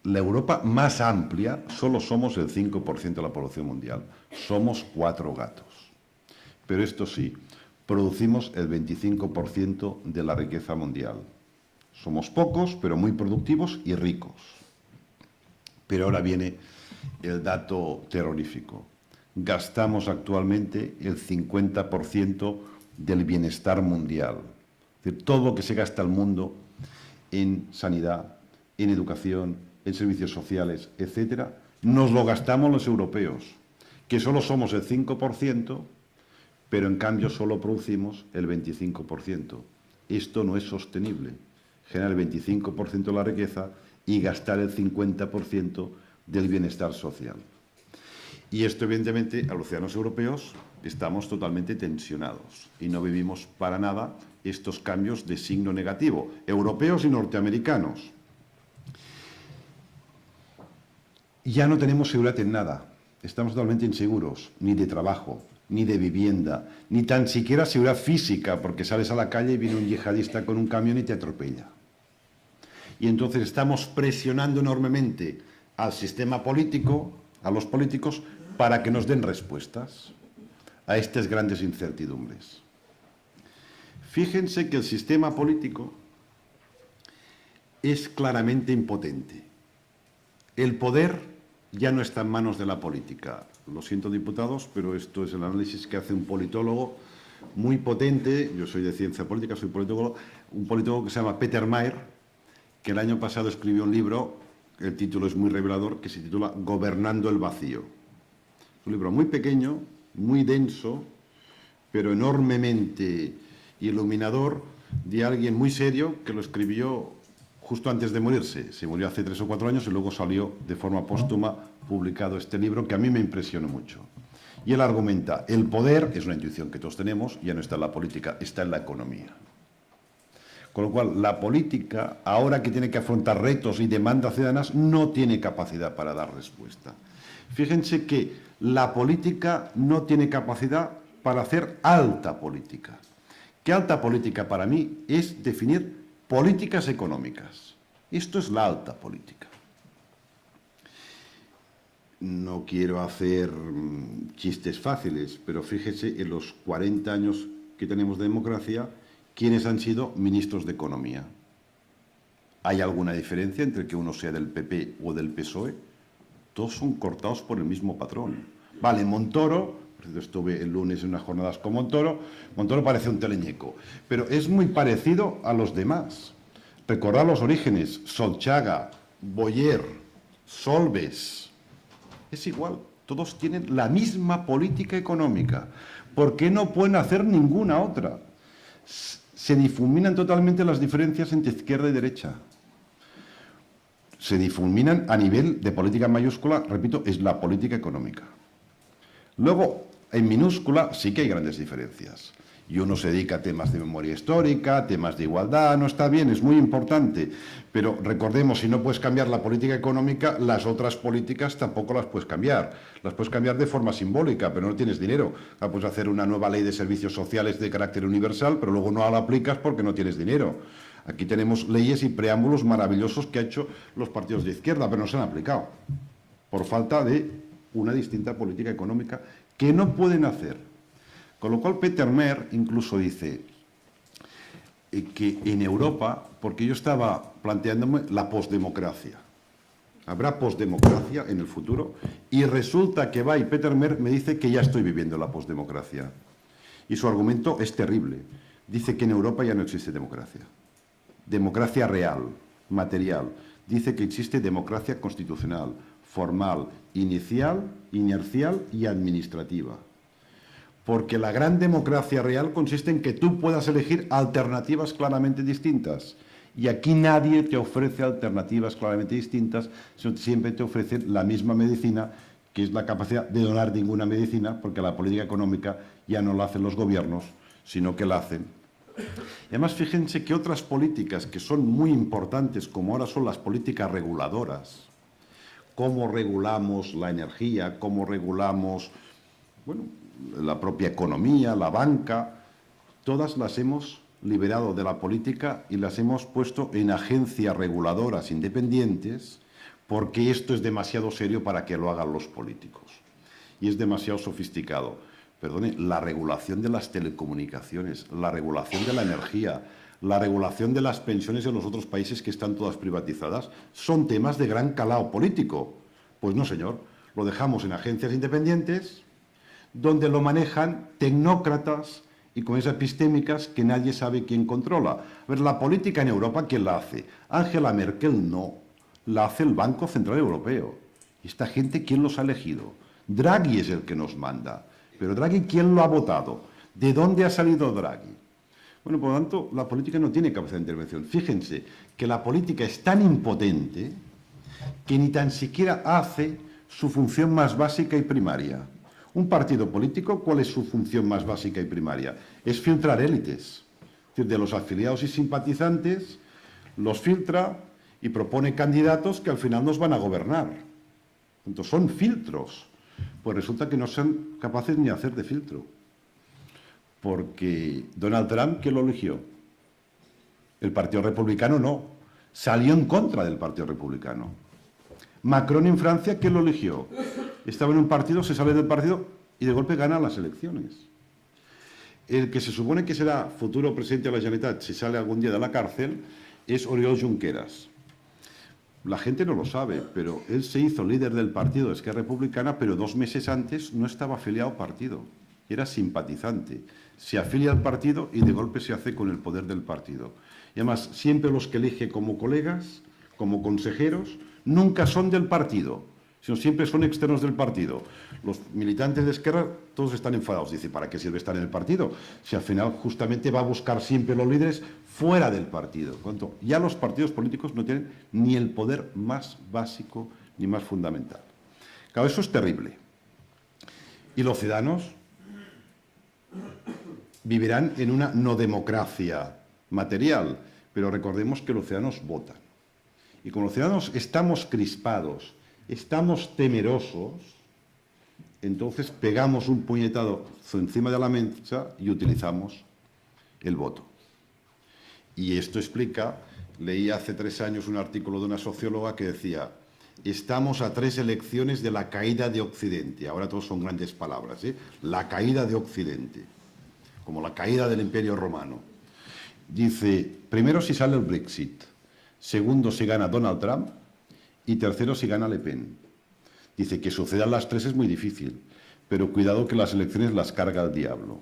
la Europa más amplia, solo somos el 5% de la población mundial. Somos 4 gatos. Pero esto sí, producimos el 25% de la riqueza mundial. Somos pocos, pero muy productivos y ricos. Pero ahora viene el dato terrorífico. Gastamos actualmente el 50% del bienestar mundial. Es decir, todo lo que se gasta el mundo en sanidad, en educación, en servicios sociales, etcétera, nos lo gastamos los europeos, que solo somos el 5%, pero en cambio solo producimos el 25%. Esto no es sostenible. Generar el 25% de la riqueza y gastar el 50% del bienestar social. Y esto, evidentemente, a los ciudadanos europeos estamos totalmente tensionados y no vivimos para nada estos cambios de signo negativo, europeos y norteamericanos. Ya no tenemos seguridad en nada, estamos totalmente inseguros, ni de trabajo, ni de vivienda, ni tan siquiera seguridad física, porque sales a la calle y viene un yihadista con un camión y te atropella. Y entonces estamos presionando enormemente al sistema político, a los políticos, para que nos den respuestas a estas grandes incertidumbres. Fíjense que el sistema político es claramente impotente. El poder ya no está en manos de la política. Lo siento, diputados, pero esto es el análisis que hace un politólogo muy potente. Yo soy de ciencia política, soy politólogo, un politólogo que se llama Peter Mayer, que el año pasado escribió un libro, el título es muy revelador, que se titula Gobernando el vacío. Es un libro muy pequeño, muy denso, pero enormemente iluminador, de alguien muy serio que lo escribió justo antes de morirse. Se murió hace 3 o 4 años y luego salió de forma póstuma publicado este libro que a mí me impresionó mucho. Y él argumenta, el poder, es una intuición que todos tenemos, ya no está en la política, está en la economía. Con lo cual, la política, ahora que tiene que afrontar retos y demandas ciudadanas, no tiene capacidad para dar respuesta. Fíjense que la política no tiene capacidad para hacer alta política. ¿Qué alta política para mí? Es definir políticas económicas. Esto es la alta política. No quiero hacer chistes fáciles, pero fíjese, en los 40 años que tenemos de democracia, ¿quiénes han sido ministros de Economía? ¿Hay alguna diferencia entre que uno sea del PP o del PSOE? Todos son cortados por el mismo patrón. Vale, Montoro, yo estuve el lunes en unas jornadas con Montoro, Montoro parece un teleñeco, pero es muy parecido a los demás. Recordad los orígenes, Solchaga, Boyer, Solbes, es igual, todos tienen la misma política económica. ¿Por qué no pueden hacer ninguna otra? Se difuminan totalmente las diferencias entre izquierda y derecha. Se difuminan a nivel de política mayúscula, repito, es la política económica. Luego, en minúscula, sí que hay grandes diferencias. Y uno se dedica a temas de memoria histórica, temas de igualdad, no está bien, es muy importante. Pero recordemos, si no puedes cambiar la política económica, las otras políticas tampoco las puedes cambiar. Las puedes cambiar de forma simbólica, pero no tienes dinero. Puedes hacer una nueva ley de servicios sociales de carácter universal, pero luego no la aplicas porque no tienes dinero. Aquí tenemos leyes y preámbulos maravillosos que han hecho los partidos de izquierda, pero no se han aplicado, por falta de una distinta política económica que no pueden hacer. Con lo cual Peter Mayer incluso dice que en Europa, porque yo estaba planteándome la posdemocracia, habrá posdemocracia en el futuro, y resulta que va y Peter Mayer me dice que ya estoy viviendo la posdemocracia. Y su argumento es terrible. Dice que en Europa ya no existe democracia. Democracia real, material. Dice que existe democracia constitucional, formal, inicial, inercial y administrativa. Porque la gran democracia real consiste en que tú puedas elegir alternativas claramente distintas. Y aquí nadie te ofrece alternativas claramente distintas, sino siempre te ofrecen la misma medicina, que es la capacidad de donar ninguna medicina, porque la política económica ya no la hacen los gobiernos, sino que la hacen. Y además, fíjense que otras políticas que son muy importantes, como ahora son las políticas reguladoras, cómo regulamos la energía, cómo regulamos, bueno, la propia economía, la banca, todas las hemos liberado de la política y las hemos puesto en agencias reguladoras independientes porque esto es demasiado serio para que lo hagan los políticos. Y es demasiado sofisticado. Perdone, la regulación de las telecomunicaciones, la regulación de la energía, la regulación de las pensiones en los otros países que están todas privatizadas, son temas de gran calado político. Pues no, señor, lo dejamos en agencias independientes, donde lo manejan tecnócratas y con esas epistémicas que nadie sabe quién controla. A ver, la política en Europa, ¿quién la hace? Angela Merkel no, la hace el Banco Central Europeo. ¿Y esta gente quién los ha elegido? Draghi es el que nos manda. Pero Draghi, ¿quién lo ha votado? ¿De dónde ha salido Draghi? Bueno, por lo tanto, la política no tiene capacidad de intervención. Fíjense que la política es tan impotente que ni tan siquiera hace su función más básica y primaria. Un partido político, ¿cuál es su función más básica y primaria? Es filtrar élites. Es decir, de los afiliados y simpatizantes, los filtra y propone candidatos que al final nos van a gobernar. Entonces, son filtros. Pues resulta que no son capaces ni de hacer de filtro. Porque Donald Trump, ¿quién lo eligió? El Partido Republicano no. Salió en contra del Partido Republicano. Macron en Francia, ¿quién lo eligió? Estaba en un partido, se sale del partido y de golpe gana las elecciones. El que se supone que será futuro presidente de la Generalitat, si sale algún día de la cárcel, es Oriol Junqueras. La gente no lo sabe, pero él se hizo líder del partido de Esquerra Republicana, pero 2 meses antes no estaba afiliado al partido, era simpatizante. Se afilia al partido y de golpe se hace con el poder del partido. Y además, siempre los que elige como colegas, como consejeros, nunca son del partido, sino siempre son externos del partido. Los militantes de Esquerra todos están enfadados. Dice, ¿para qué sirve estar en el partido? Si al final justamente va a buscar siempre los líderes fuera del partido. Cuanto ya los partidos políticos no tienen ni el poder más básico ni más fundamental. Claro, eso es terrible. Y los ciudadanos vivirán en una no democracia material, pero recordemos que los ciudadanos votan. Y como los ciudadanos estamos crispados, estamos temerosos, entonces pegamos un puñetazo encima de la mesa y utilizamos el voto. Y esto explica, leí hace 3 años un artículo de una socióloga que decía, estamos a 3 elecciones de la caída de Occidente. Ahora todos son grandes palabras, ¿eh? La caída de Occidente, como la caída del Imperio Romano. Dice, primero si sale el Brexit, segundo si gana Donald Trump y tercero si gana Le Pen. Dice que sucedan las 3 es muy difícil, pero cuidado que las elecciones las carga el diablo.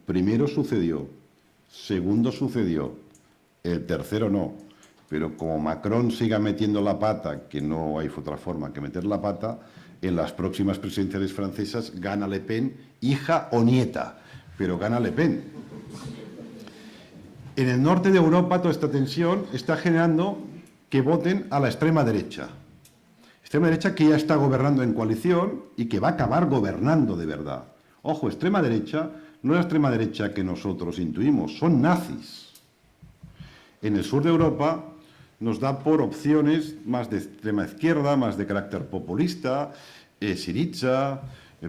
Primero sucedió, segundo sucedió, el tercero no. Pero como Macron siga metiendo la pata, que no hay otra forma que meter la pata, en las próximas presidenciales francesas gana Le Pen, hija o nieta, pero gana Le Pen. En el norte de Europa toda esta tensión está generando que voten a la extrema derecha. Extrema derecha que ya está gobernando en coalición y que va a acabar gobernando de verdad. Ojo, extrema derecha no es la extrema derecha que nosotros intuimos, son nazis. En el sur de Europa nos da por opciones más de extrema izquierda, más de carácter populista, Syriza,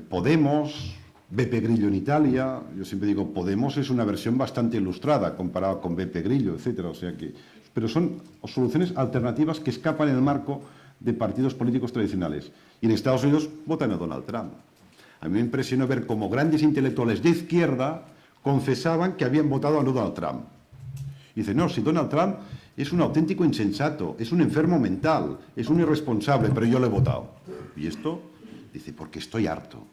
Podemos, Beppe Grillo en Italia. Yo siempre digo, Podemos es una versión bastante ilustrada comparada con Beppe Grillo, etcétera. O sea que, pero son soluciones alternativas que escapan en el marco de partidos políticos tradicionales. Y en Estados Unidos votan a Donald Trump. A mí me impresionó ver cómo grandes intelectuales de izquierda confesaban que habían votado a Donald Trump. Y dicen, no, si Donald Trump es un auténtico insensato, es un enfermo mental, es un irresponsable, pero yo le he votado. Y esto, dice, porque estoy harto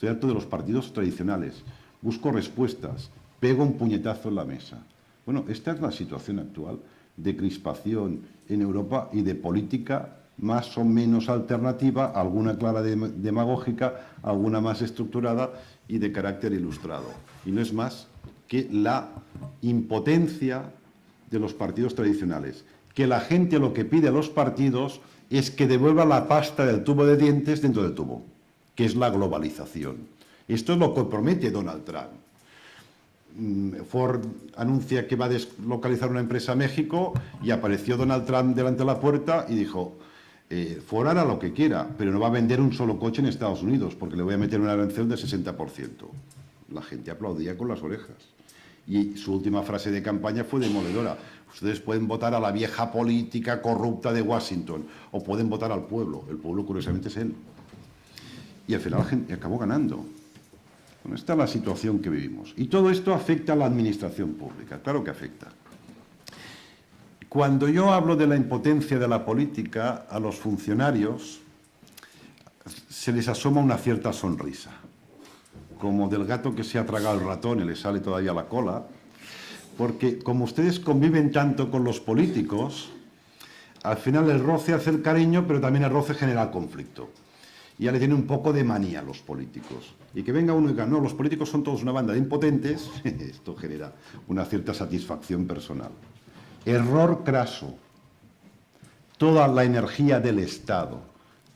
de los partidos tradicionales, busco respuestas, pego un puñetazo en la mesa. Bueno, esta es la situación actual de crispación en Europa y de política más o menos alternativa, alguna clara demagógica, alguna más estructurada y de carácter ilustrado. Y no es más que la impotencia de los partidos tradicionales, que la gente lo que pide a los partidos es que devuelva la pasta del tubo de dientes dentro del tubo, que es la globalización. Esto es lo que promete Donald Trump. Ford anuncia que va a deslocalizar una empresa a México y apareció Donald Trump delante de la puerta y dijo, Ford hará lo que quiera, pero no va a vender un solo coche en Estados Unidos porque le voy a meter una arancel del 60%. La gente aplaudía con las orejas. Y su última frase de campaña fue demoledora. Ustedes pueden votar a la vieja política corrupta de Washington o pueden votar al pueblo. El pueblo, curiosamente, es él. Y al final acabó ganando. Bueno, esta es la situación que vivimos. Y todo esto afecta a la administración pública. Claro que afecta. Cuando yo hablo de la impotencia de la política, a los funcionarios se les asoma una cierta sonrisa. Como del gato que se ha tragado el ratón y le sale todavía la cola, porque como ustedes conviven tanto con los políticos, al final el roce hace el cariño, pero también el roce genera el conflicto. Y ya le tiene un poco de manía a los políticos. Y que venga uno y diga, no, los políticos son todos una banda de impotentes, esto genera una cierta satisfacción personal. Error craso. Toda la energía del Estado,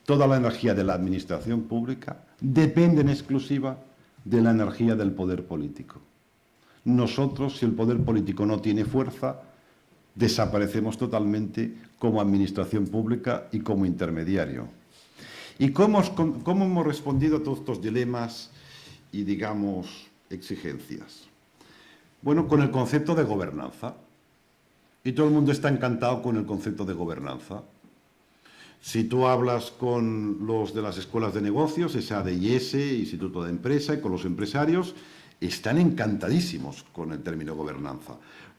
toda la energía de la administración pública depende en exclusiva de la energía del poder político. Nosotros, si el poder político no tiene fuerza, desaparecemos totalmente como administración pública y como intermediario. ¿Y cómo hemos respondido a todos estos dilemas y, digamos, exigencias? Bueno, con el concepto de gobernanza. Y todo el mundo está encantado con el concepto de gobernanza. Si tú hablas con los de las escuelas de negocios, SADIS, Instituto de Empresa, y con los empresarios, están encantadísimos con el término gobernanza,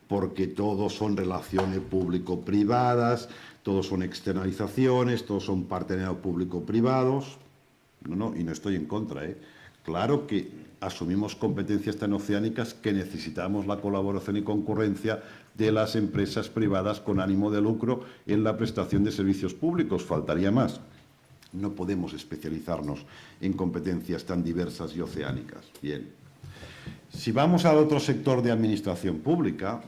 porque todos son relaciones público-privadas, todos son externalizaciones, todos son partenariados público-privados. No, y no estoy en contra, ¿eh? Claro que asumimos competencias tan oceánicas que necesitamos la colaboración y concurrencia de las empresas privadas con ánimo de lucro en la prestación de servicios públicos. Faltaría más. No podemos especializarnos en competencias tan diversas y oceánicas. Bien. Si vamos al otro sector de administración pública,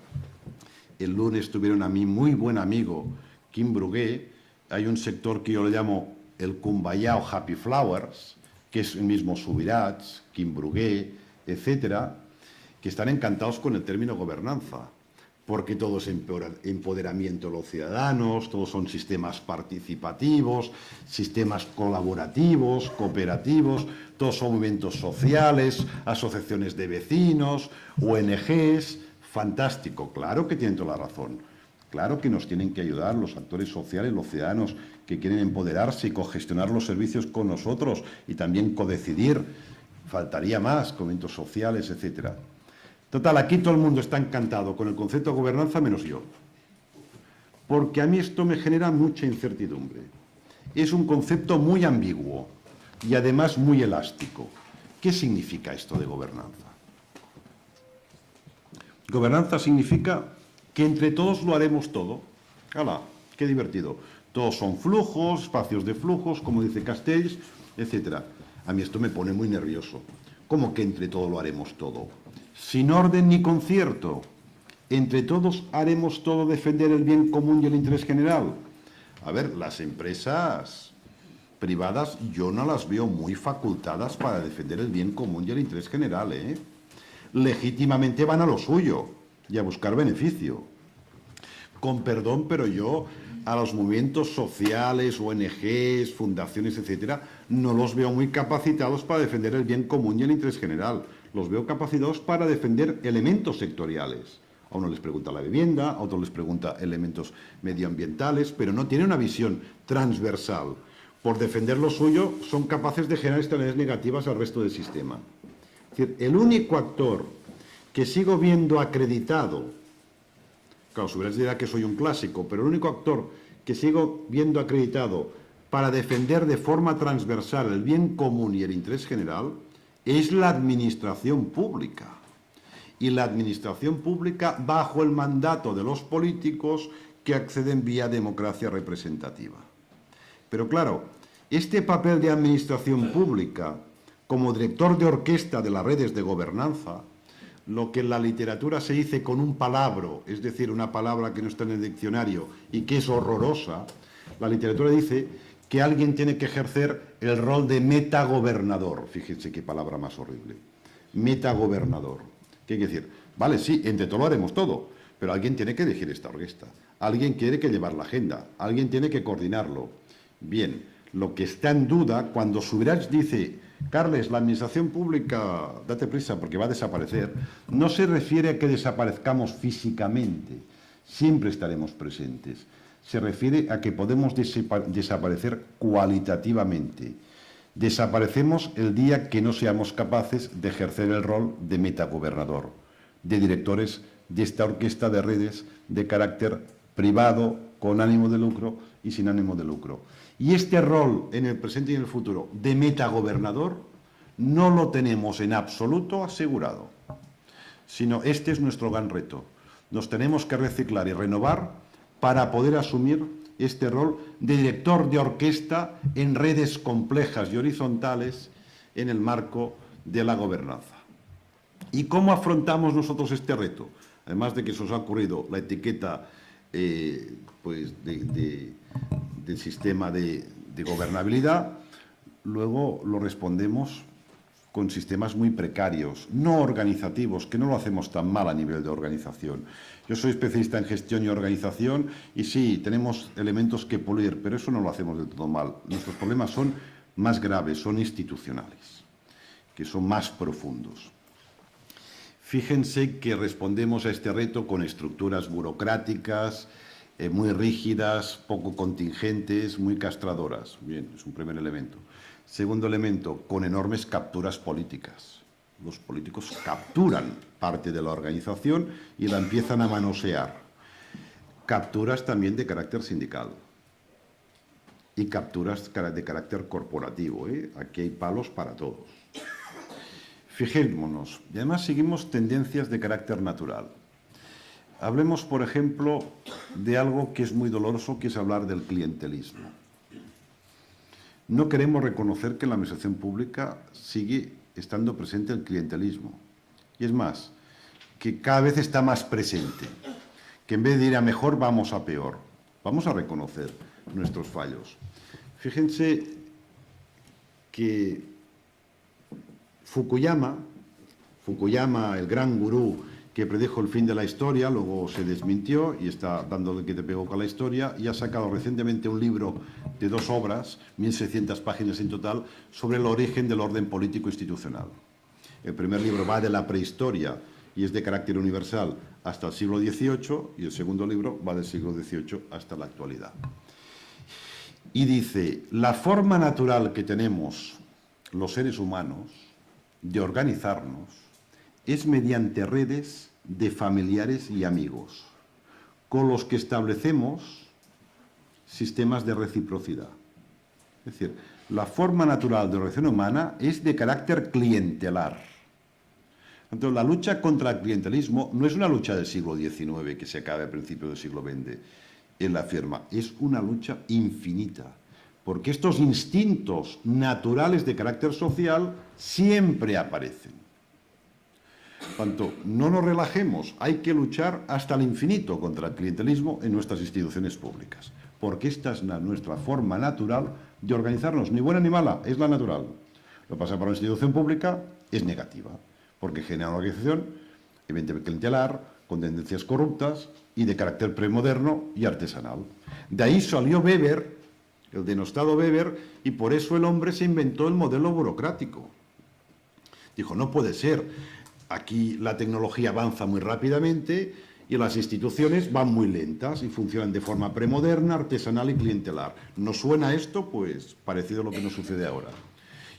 el lunes tuvieron a mi muy buen amigo Quim Brugué. Hay un sector que yo le llamo el Kumbaya o Happy Flowers, que es el mismo Subirats, Quim Brugué, etcétera, que están encantados con el término gobernanza, porque todo es empoderamiento de los ciudadanos, todos son sistemas participativos, sistemas colaborativos, cooperativos, todos son movimientos sociales, asociaciones de vecinos, ONGs. Fantástico, claro que tienen toda la razón. Claro que nos tienen que ayudar los actores sociales, los ciudadanos que quieren empoderarse y cogestionar los servicios con nosotros y también codecidir. Faltaría más, movimientos sociales, etcétera. Total, aquí todo el mundo está encantado con el concepto de gobernanza menos yo. Porque a mí esto me genera mucha incertidumbre. Es un concepto muy ambiguo y además muy elástico. ¿Qué significa esto de gobernanza? Gobernanza significa que entre todos lo haremos todo. ¡Hala! ¡Qué divertido! Todos son flujos, espacios de flujos, como dice Castells, etcétera. A mí esto me pone muy nervioso. ¿Cómo que entre todos lo haremos todo? Sin orden ni concierto. Entre todos haremos todo defender el bien común y el interés general. A ver, las empresas privadas yo no las veo muy facultadas para defender el bien común y el interés general, ¿eh? Legítimamente van a lo suyo y a buscar beneficio. Con perdón, pero yo a los movimientos sociales, ONGs, fundaciones, etcétera, no los veo muy capacitados para defender el bien común y el interés general. Los veo capacitados para defender elementos sectoriales. A uno les pregunta la vivienda, a otro les pregunta elementos medioambientales, pero no tienen una visión transversal. Por defender lo suyo, son capaces de generar externalidades negativas al resto del sistema. Es decir, el único actor que sigo viendo acreditado, claro, si hubieras dirá que soy un clásico, pero el único actor que sigo viendo acreditado para defender de forma transversal el bien común y el interés general es la administración pública. Y la administración pública bajo el mandato de los políticos que acceden vía democracia representativa. Pero claro, este papel de administración pública como director de orquesta de las redes de gobernanza, lo que en la literatura se dice con un palabro, es decir, una palabra que no está en el diccionario y que es horrorosa, la literatura dice que alguien tiene que ejercer el rol de metagobernador. Fíjense qué palabra más horrible. Metagobernador. ¿Qué quiere decir? Vale, sí, entre todos lo haremos todo, pero alguien tiene que dirigir esta orquesta. Alguien tiene que llevar la agenda. Alguien tiene que coordinarlo. Bien, Lo que está en duda, cuando Subirats dice, Carles, la administración pública, date prisa porque va a desaparecer, no se refiere a que desaparezcamos físicamente, siempre estaremos presentes. Se refiere a que podemos desaparecer cualitativamente. Desaparecemos el día que no seamos capaces de ejercer el rol de metagobernador, de directores de esta orquesta de redes de carácter privado, con ánimo de lucro y sin ánimo de lucro. Y este rol en el presente y en el futuro de metagobernador no lo tenemos en absoluto asegurado, sino este es nuestro gran reto. Nos tenemos que reciclar y renovar para poder asumir este rol de director de orquesta en redes complejas y horizontales en el marco de la gobernanza. ¿Y cómo afrontamos nosotros este reto? Además de que se os ha ocurrido la etiqueta pues del sistema de gobernabilidad, luego lo respondemos con sistemas muy precarios, no organizativos, que no lo hacemos tan mal a nivel de organización. Yo soy especialista en gestión y organización y sí, tenemos elementos que pulir, pero eso no lo hacemos del todo mal. Nuestros problemas son más graves, son institucionales, que son más profundos. Fíjense que respondemos a este reto con estructuras burocráticas, muy rígidas, poco contingentes, muy castradoras. Bien, es un primer elemento. Segundo elemento, con enormes capturas políticas. Los políticos capturan parte de la organización y la empiezan a manosear. Capturas también de carácter sindical y capturas de carácter corporativo. Aquí hay palos para todos. Fijémonos, y además seguimos tendencias de carácter natural. Hablemos, por ejemplo, de algo que es muy doloroso, que es hablar del clientelismo. No queremos reconocer que en la administración pública sigue estando presente el clientelismo. Y es más, que cada vez está más presente, que en vez de ir a mejor vamos a peor. Vamos a reconocer nuestros fallos. Fíjense que Fukuyama, el gran gurú que predijo el fin de la historia, luego se desmintió y está dándole que te pegó con la historia, y ha sacado recientemente un libro de 2 obras, 1600 páginas en total, sobre el origen del orden político institucional. El primer libro va de la prehistoria y es de carácter universal hasta el siglo XVIII, y el segundo libro va del siglo XVIII hasta la actualidad. Y dice, la forma natural que tenemos los seres humanos de organizarnos es mediante redes de familiares y amigos, con los que establecemos sistemas de reciprocidad. Es decir, la forma natural de organización humana es de carácter clientelar. Entonces, la lucha contra el clientelismo no es una lucha del siglo XIX que se acaba a principios del siglo XX en la firma, es una lucha infinita, porque estos instintos naturales de carácter social siempre aparecen. Por tanto, no nos relajemos, hay que luchar hasta el infinito contra el clientelismo en nuestras instituciones públicas, porque esta es nuestra forma natural de organizarnos, ni buena ni mala, es la natural. Lo que pasa para una institución pública es negativa, porque genera una organización evidentemente clientelar, con tendencias corruptas y de carácter premoderno y artesanal. De ahí salió Weber, el denostado Weber, y por eso el hombre se inventó el modelo burocrático. Dijo, no puede ser, aquí la tecnología avanza muy rápidamente y las instituciones van muy lentas y funcionan de forma premoderna, artesanal y clientelar. ¿Nos suena esto? Pues parecido a lo que nos sucede ahora.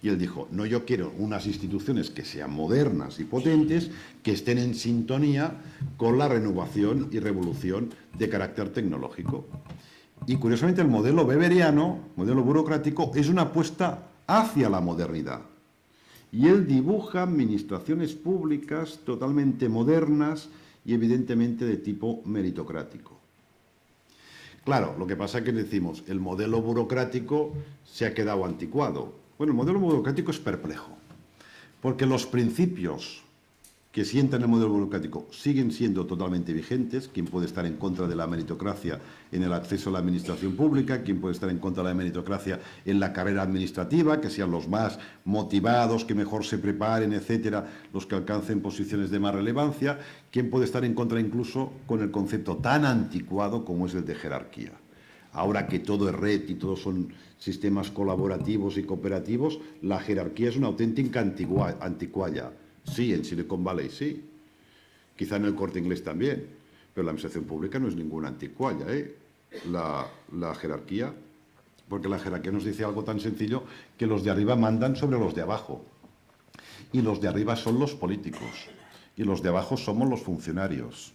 Y él dijo, no, yo quiero unas instituciones que sean modernas y potentes, que estén en sintonía con la renovación y revolución de carácter tecnológico. Y curiosamente el modelo weberiano, modelo burocrático, es una apuesta hacia la modernidad. Y él dibuja administraciones públicas totalmente modernas y evidentemente de tipo meritocrático. Claro, lo que pasa es que decimos, el modelo burocrático se ha quedado anticuado. Bueno, el modelo burocrático es perplejo, porque los principios que sientan el modelo burocrático siguen siendo totalmente vigentes. ¿Quién puede estar en contra de la meritocracia en el acceso a la administración pública? ¿Quién puede estar en contra de la meritocracia en la carrera administrativa? Que sean los más motivados, que mejor se preparen, etcétera, los que alcancen posiciones de más relevancia. ¿Quién puede estar en contra incluso con el concepto tan anticuado como es el de jerarquía? Ahora que todo es red y todos son sistemas colaborativos y cooperativos, la jerarquía es una auténtica anticualla. Sí, en Silicon Valley sí, quizá en el Corte Inglés también, pero la administración pública no es ninguna anticualla, ¿eh? La jerarquía, porque la jerarquía nos dice algo tan sencillo que los de arriba mandan sobre los de abajo. Y los de arriba son los políticos, y los de abajo somos los funcionarios.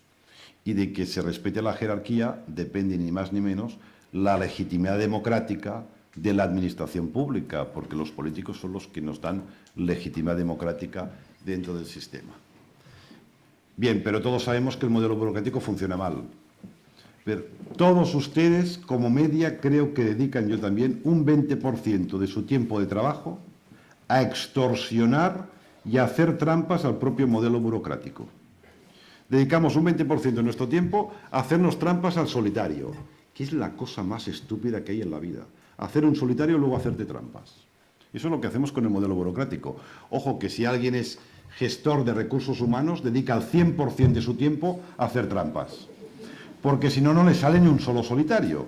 Y de que se respete la jerarquía depende ni más ni menos la legitimidad democrática de la administración pública, porque los políticos son los que nos dan legitimidad democrática dentro del sistema. Bien, pero todos sabemos que el modelo burocrático funciona mal. Pero todos ustedes, como media, creo que dedican, yo también, un 20% de su tiempo de trabajo a extorsionar y a hacer trampas al propio modelo burocrático. Dedicamos un 20% de nuestro tiempo a hacernos trampas al solitario, que es la cosa más estúpida que hay en la vida. Hacer un solitario y luego hacerte trampas. Eso es lo que hacemos con el modelo burocrático. Ojo, que si alguien es gestor de recursos humanos, dedica el 100% de su tiempo a hacer trampas. Porque si no, no le sale ni un solo solitario.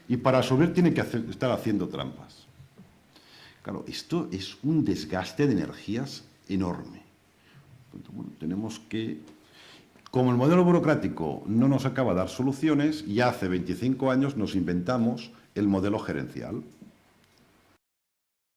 Y para subir tiene que estar haciendo trampas. Claro, esto es un desgaste de energías enorme. Bueno, tenemos que... Como el modelo burocrático no nos acaba de dar soluciones, ya hace 25 años nos inventamos el modelo gerencial.